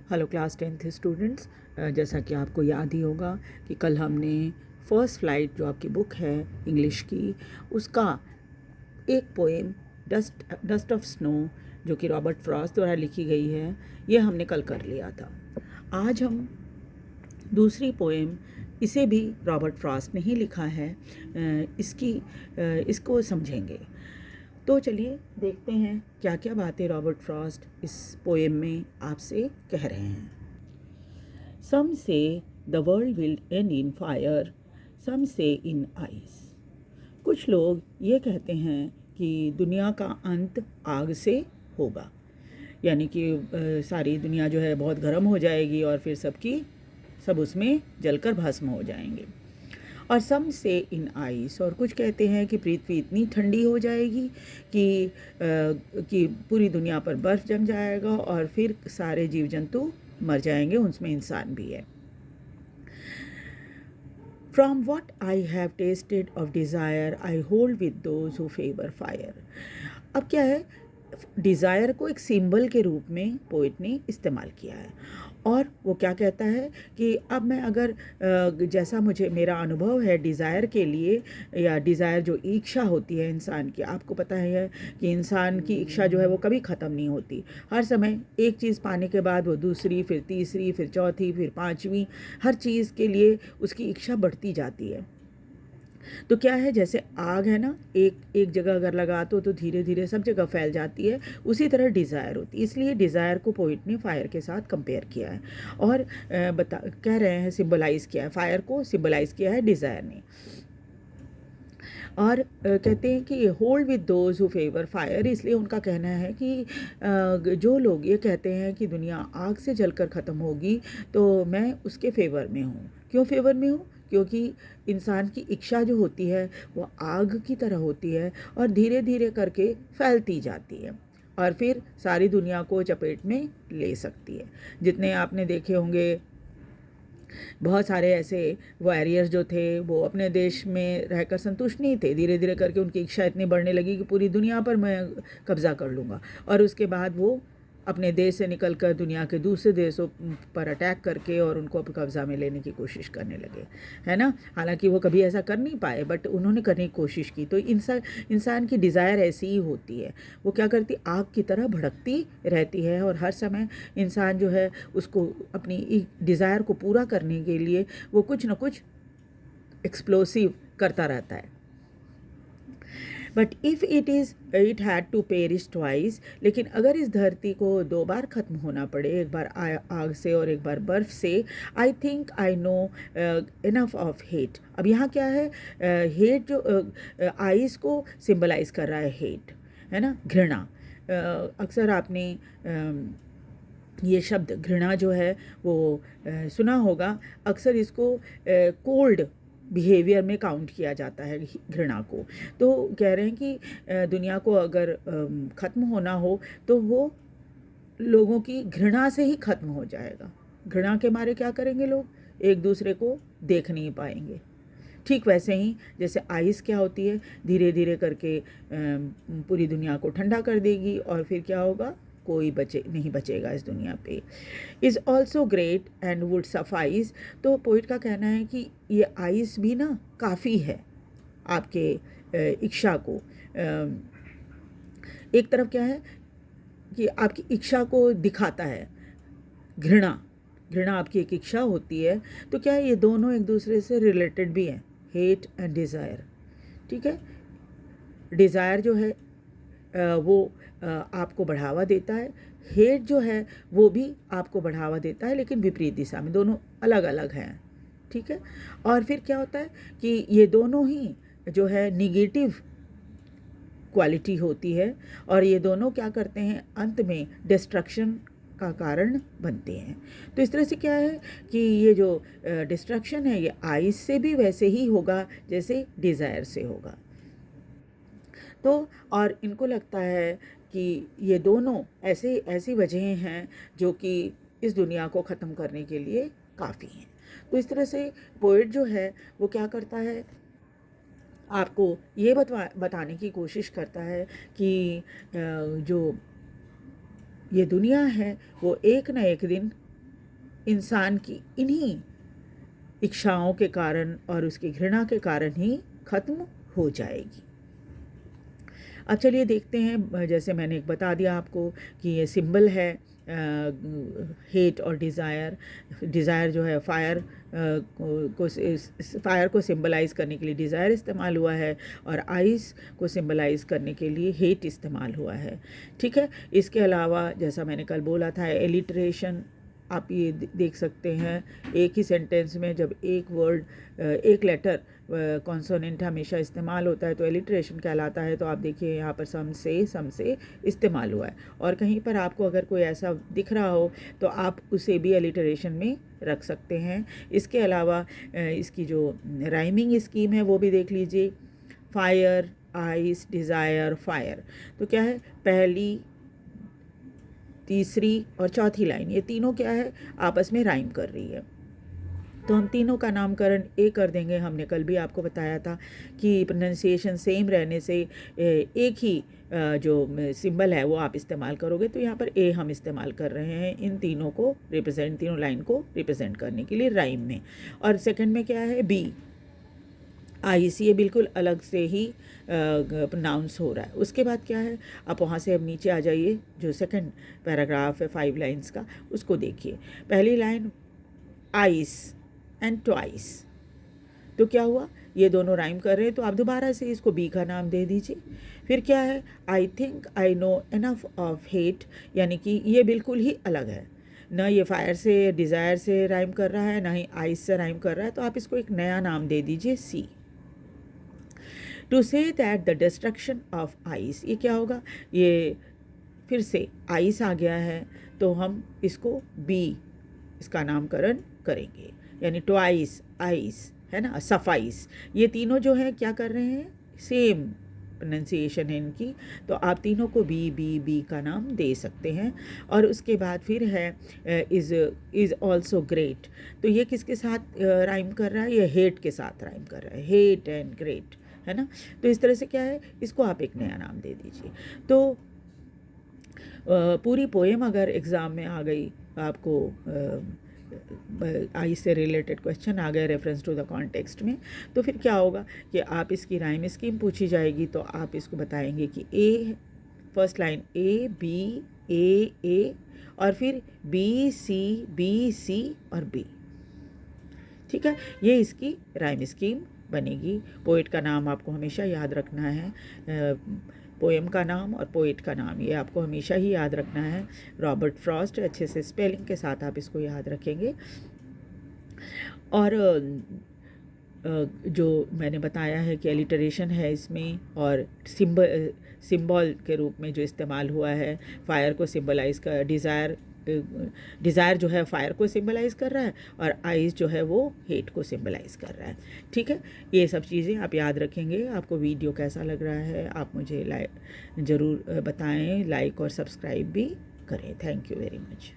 Hello class 10th students, जैसा कि आपको याद ही होगा कि कल हमने फर्स्ट फ्लाइट जो आपकी बुक है इंग्लिश की, उसका एक पोएम डस्ट ऑफ स्नो जो कि रॉबर्ट फ्रॉस्ट द्वारा लिखी गई है, ये हमने कल कर लिया था। आज हम दूसरी पोएम, इसे भी रॉबर्ट फ्रॉस्ट ने ही लिखा है, इसको समझेंगे। तो चलिए देखते हैं क्या क्या बातें रॉबर्ट फ्रॉस्ट इस पोएम में आपसे कह रहे हैं। Some say the world will end in fire, some say in ice. कुछ लोग ये कहते हैं कि दुनिया का अंत आग से होगा, यानी कि सारी दुनिया जो है बहुत गर्म हो जाएगी और फिर सब उसमें जलकर भस्म हो जाएंगे। और सम से इन आइस, और कुछ कहते हैं कि पृथ्वी इतनी ठंडी हो जाएगी कि पूरी दुनिया पर बर्फ़ जम जाएगा और फिर सारे जीव जंतु मर जाएंगे, उनमें इंसान भी है। From what I have tasted of desire, I hold with those who favor fire. अब क्या है, डिज़ायर को एक सिंबल के रूप में पोइट ने इस्तेमाल किया है। और वो क्या कहता है कि अब मैं अगर जैसा मेरा अनुभव है डिज़ायर के लिए, या डिज़ायर जो इच्छा होती है इंसान की, आपको पता है कि इंसान की इच्छा जो है वो कभी ख़त्म नहीं होती। हर समय एक चीज़ पाने के बाद वो दूसरी, फिर तीसरी, फिर चौथी, फिर पाँचवीं, हर चीज़ के लिए उसकी इच्छा बढ़ती जाती है। तो क्या है, जैसे आग है ना, एक जगह अगर लगा तो धीरे धीरे सब जगह फैल जाती है, उसी तरह डिज़ायर होती है। इसलिए डिज़ायर को पोइट ने फायर के साथ कंपेयर किया है और कह रहे हैं सिंबलाइज़ किया है, फायर को सिंबलाइज़ किया है डिज़ायर ने। और कहते हैं कि hold with those who favour fire, इसलिए उनका कहना है कि जो लोग ये कहते हैं कि दुनिया आग से जलकर ख़त्म होगी, तो मैं उसके फेवर में हूँ। क्यों फेवर में हूँ? क्योंकि इंसान की इच्छा जो होती है वो आग की तरह होती है और धीरे धीरे करके फैलती जाती है और फिर सारी दुनिया को चपेट में ले सकती है। जितने आपने देखे होंगे, बहुत सारे ऐसे वॉरियर्स जो थे वो अपने देश में रहकर संतुष्ट नहीं थे। धीरे धीरे करके उनकी इच्छा इतनी बढ़ने लगी कि पूरी दुनिया पर मैं कब्ज़ा कर लूँगा, और उसके बाद वो अपने देश से निकलकर दुनिया के दूसरे देशों पर अटैक करके और उनको अपने कब्ज़ा में लेने की कोशिश करने लगे, है ना। हालांकि वो कभी ऐसा कर नहीं पाए, बट उन्होंने करने की कोशिश की। तो इंसान की डिज़ायर ऐसी ही होती है, वो क्या करती, आग की तरह भड़कती रहती है और हर समय इंसान जो है उसको अपनी डिज़ायर को पूरा करने के लिए वो कुछ ना कुछ एक्सप्लोसिव करता रहता है। But if it had to perish twice, लेकिन अगर इस धरती को दो बार ख़त्म होना पड़े, एक बार आग से और एक बार बर्फ़ से, I think I know enough of hate. अब यहाँ क्या है, हेट जो आइस को सिंबलाइज कर रहा है, हेट है ना, घृणा। अक्सर आपने ये शब्द घृणा जो है वो सुना होगा। अक्सर इसको कोल्ड बिहेवियर में काउंट किया जाता है घृणा को। तो कह रहे हैं कि दुनिया को अगर ख़त्म होना हो तो वो लोगों की घृणा से ही ख़त्म हो जाएगा। घृणा के मारे क्या करेंगे लोग, एक दूसरे को देख नहीं पाएंगे। ठीक वैसे ही जैसे आइस क्या होती है, धीरे धीरे करके पूरी दुनिया को ठंडा कर देगी और फिर क्या होगा, कोई नहीं बचेगा इस दुनिया पे। Is also great and would suffice. तो पोइट का कहना है कि ये आइस भी ना काफ़ी है आपके इच्छा को। एक तरफ क्या है कि आपकी इच्छा को दिखाता है, घृणा आपकी एक इच्छा होती है। तो क्या है, ये दोनों एक दूसरे से रिलेटेड भी हैं, हेट एंड डिज़ायर। ठीक है, डिज़ायर जो है वो आपको बढ़ावा देता है, हेट जो है वो भी आपको बढ़ावा देता है, लेकिन विपरीत दिशा में, दोनों अलग अलग हैं। ठीक है, और फिर क्या होता है कि ये दोनों ही जो है निगेटिव क्वालिटी होती है और ये दोनों क्या करते हैं, अंत में डिस्ट्रक्शन का कारण बनते हैं। तो इस तरह से क्या है कि ये जो डिस्ट्रक्शन है ये आइस से भी वैसे ही होगा जैसे डिज़ायर से होगा। तो और इनको लगता है कि ये दोनों ऐसी वजहें हैं जो कि इस दुनिया को ख़त्म करने के लिए काफ़ी हैं। तो इस तरह से पोइट जो है वो क्या करता है, आपको ये बताने की कोशिश करता है कि जो ये दुनिया है वो एक न एक दिन इंसान की इन्हीं इच्छाओं के कारण और उसकी घृणा के कारण ही ख़त्म हो जाएगी। अब चलिए देखते हैं, जैसे मैंने एक बता दिया आपको कि ये सिंबल है हेट और डिज़ायर। डिज़ायर जो है फायर फायर को सिंबलाइज़ करने के लिए डिज़ायर इस्तेमाल हुआ है, और आइस को सिंबलाइज़ करने के लिए हेट इस्तेमाल हुआ है। ठीक है, इसके अलावा जैसा मैंने कल बोला था, एलिट्रेशन आप ये देख सकते हैं, एक ही सेंटेंस में जब एक वर्ड एक लेटर कॉन्सोनेंट हमेशा इस्तेमाल होता है तो एलिट्रेशन कहलाता है। तो आप देखिए यहाँ पर सम से इस्तेमाल हुआ है, और कहीं पर आपको अगर कोई ऐसा दिख रहा हो तो आप उसे भी एलिट्रेशन में रख सकते हैं। इसके अलावा इसकी जो राइमिंग स्कीम है वो भी देख लीजिए, फायर, आइस, डिज़ायर, फायर। तो क्या है, पहली, तीसरी और चौथी लाइन, ये तीनों क्या है, आपस में राइम कर रही है। तो हम तीनों का नामकरण ए कर देंगे। हमने कल भी आपको बताया था कि प्रोनाउंसिएशन सेम रहने से एक ही जो सिंबल है वो आप इस्तेमाल करोगे। तो यहाँ पर ए हम इस्तेमाल कर रहे हैं इन तीनों को रिप्रेजेंट, तीनों लाइन को रिप्रेजेंट करने के लिए राइम में। और सेकंड में क्या है, बी, आइस, ये बिल्कुल अलग से ही प्रोनाउंस हो रहा है। उसके बाद क्या है, आप वहाँ से अब नीचे आ जाइए, जो सेकंड पैराग्राफ है 5 लाइन्स का, उसको देखिए। पहली लाइन आइस एंड ट्वाइस, तो क्या हुआ, ये दोनों राइम कर रहे हैं, तो आप दोबारा से इसको बी का नाम दे दीजिए। फिर क्या है, I think I know enough of hate, यानी कि ये बिल्कुल ही अलग है, ना ये फायर से, डिज़ायर से राइम कर रहा है, ना ही आइस से राइम कर रहा है। तो आप इसको एक नया नाम दे दीजिए, see. To say that the destruction of ice, ये क्या होगा, ये फिर से आइस आ गया है, तो हम इसको बी, इसका नामकरण करेंगे, यानी ट्वाइस, आइस, है ना, सफाइस। ये तीनों जो हैं क्या कर रहे हैं, सेम प्रोनाउंसिएशन है इनकी, तो आप तीनों को बी बी बी का नाम दे सकते हैं। और उसके बाद फिर है इज़ ऑल्सो ग्रेट, तो ये किसके साथ राइम कर रहा है, ये हेट के साथ राइम कर रहा है, हेट एंड ग्रेट, है ना। तो इस तरह से क्या है, इसको आप एक नया नाम दे दीजिए। तो पूरी पोएम अगर एग्ज़ाम में आ गई, आपको आई से रिलेटेड क्वेश्चन आ गए रेफरेंस टू द कॉन्टेक्स्ट में, तो फिर क्या होगा कि आप इसकी राइम स्कीम पूछी जाएगी, तो आप इसको बताएंगे कि ए, फर्स्ट लाइन ए बी ए, और फिर बी सी और बी। ठीक है, ये इसकी राइम स्कीम बनेगी। पोइट का नाम आपको हमेशा याद रखना है, पोएम का नाम और पोइट का नाम, ये आपको हमेशा ही याद रखना है। रॉबर्ट फ्रॉस्ट, अच्छे से स्पेलिंग के साथ आप इसको याद रखेंगे। और जो मैंने बताया है कि एलिटरेशन है इसमें, और सिंबल के रूप में जो इस्तेमाल हुआ है, फायर को सिंबलाइज कर, डिज़ायर जो है फायर को सिंबलाइज़ कर रहा है, और आइस जो है वो हेट को सिंबलाइज़ कर रहा है। ठीक है, ये सब चीज़ें आप याद रखेंगे। आपको वीडियो कैसा लग रहा है आप मुझे ज़रूर बताएं, लाइक और सब्सक्राइब भी करें। Thank you very much.